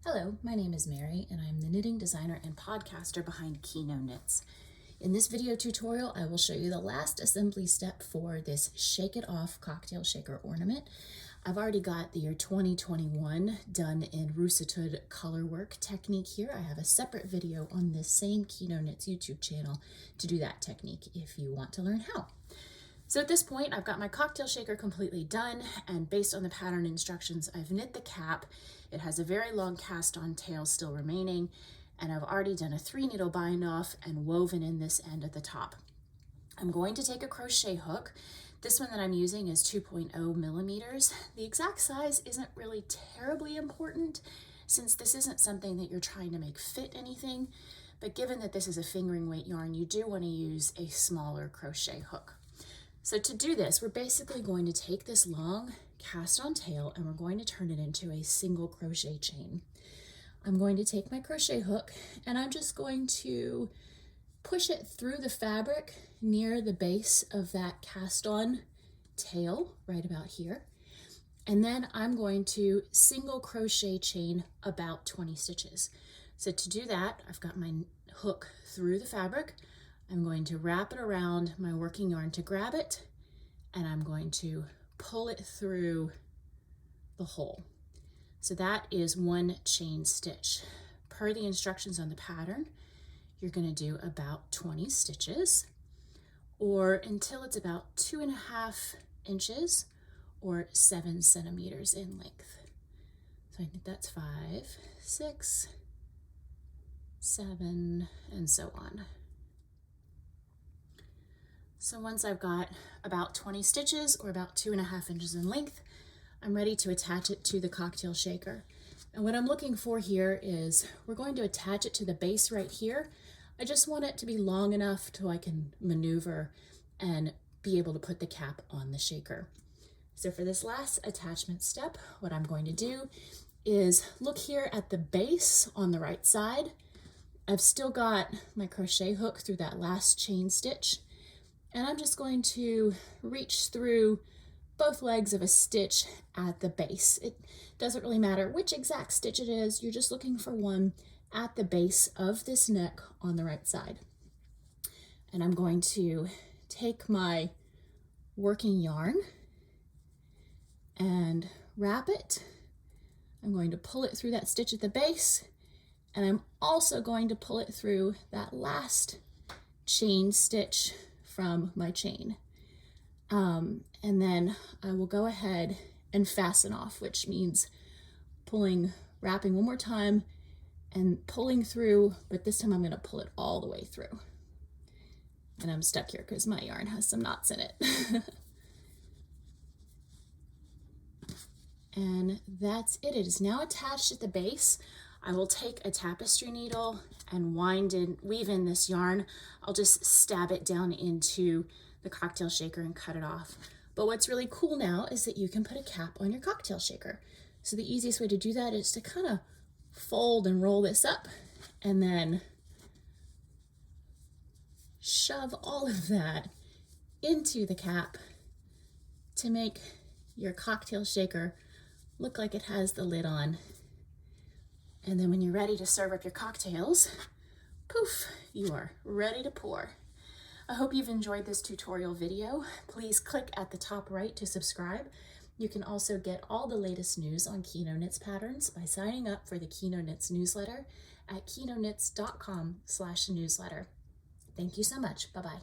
Hello, my name is Mary and I'm the knitting designer and podcaster behind Kino Knits. In this video tutorial, I will show you the last assembly step for this Shake It Off cocktail shaker ornament. I've already got the year 2021 done in Russetud colorwork technique here. I have a separate video on this same Kino Knits YouTube channel to do that technique if you want to learn how. So at this point, I've got my cocktail shaker completely done, and based on the pattern instructions, I've knit the cap. It has a very long cast on tail still remaining, and I've already done a 3-needle bind off and woven in this end at the top. I'm going to take a crochet hook. This one that I'm using is 2.0 millimeters. The exact size isn't really terribly important since this isn't something that you're trying to make fit anything, but given that this is a fingering weight yarn, you do want to use a smaller crochet hook. So to do this, we're basically going to take this long cast on tail and we're going to turn it into a single crochet chain. I'm going to take my crochet hook and I'm just going to push it through the fabric near the base of that cast on tail right about here. And then I'm going to single crochet chain about 20 stitches. So to do that, I've got my hook through the fabric. I'm going to wrap it around my working yarn to grab it, and I'm going to pull it through the hole. So that is one chain stitch. Per the instructions on the pattern, you're going to do about 20 stitches, or until it's about 2.5 inches or 7 centimeters in length. So I think that's 5, 6, 7, and so on. So once I've got about 20 stitches or about 2.5 inches in length, I'm ready to attach it to the cocktail shaker. And what I'm looking for here is we're going to attach it to the base right here. I just want it to be long enough so I can maneuver and be able to put the cap on the shaker. So for this last attachment step, what I'm going to do is look here at the base on the right side. I've still got my crochet hook through that last chain stitch. And I'm just going to reach through both legs of a stitch at the base. It doesn't really matter which exact stitch it is, you're just looking for one at the base of this neck on the right side. And I'm going to take my working yarn and wrap it. I'm going to pull it through that stitch at the base, and I'm also going to pull it through that last chain stitch from my chain. And then I will go ahead and fasten off, which means wrapping one more time and pulling through, but this time I'm going to pull it all the way through. And I'm stuck here because my yarn has some knots in it. And that's it. It is now attached at the base. I will take a tapestry needle and weave in this yarn. I'll just stab it down into the cocktail shaker and cut it off. But what's really cool now is that you can put a cap on your cocktail shaker. So the easiest way to do that is to kind of fold and roll this up and then shove all of that into the cap to make your cocktail shaker look like it has the lid on. And then when you're ready to serve up your cocktails, poof, you are ready to pour. I hope you've enjoyed this tutorial video. Please click at the top right to subscribe. You can also get all the latest news on Kino Knits patterns by signing up for the Kino Knits newsletter at kinoknits.com/newsletter. Thank you so much. Bye-bye.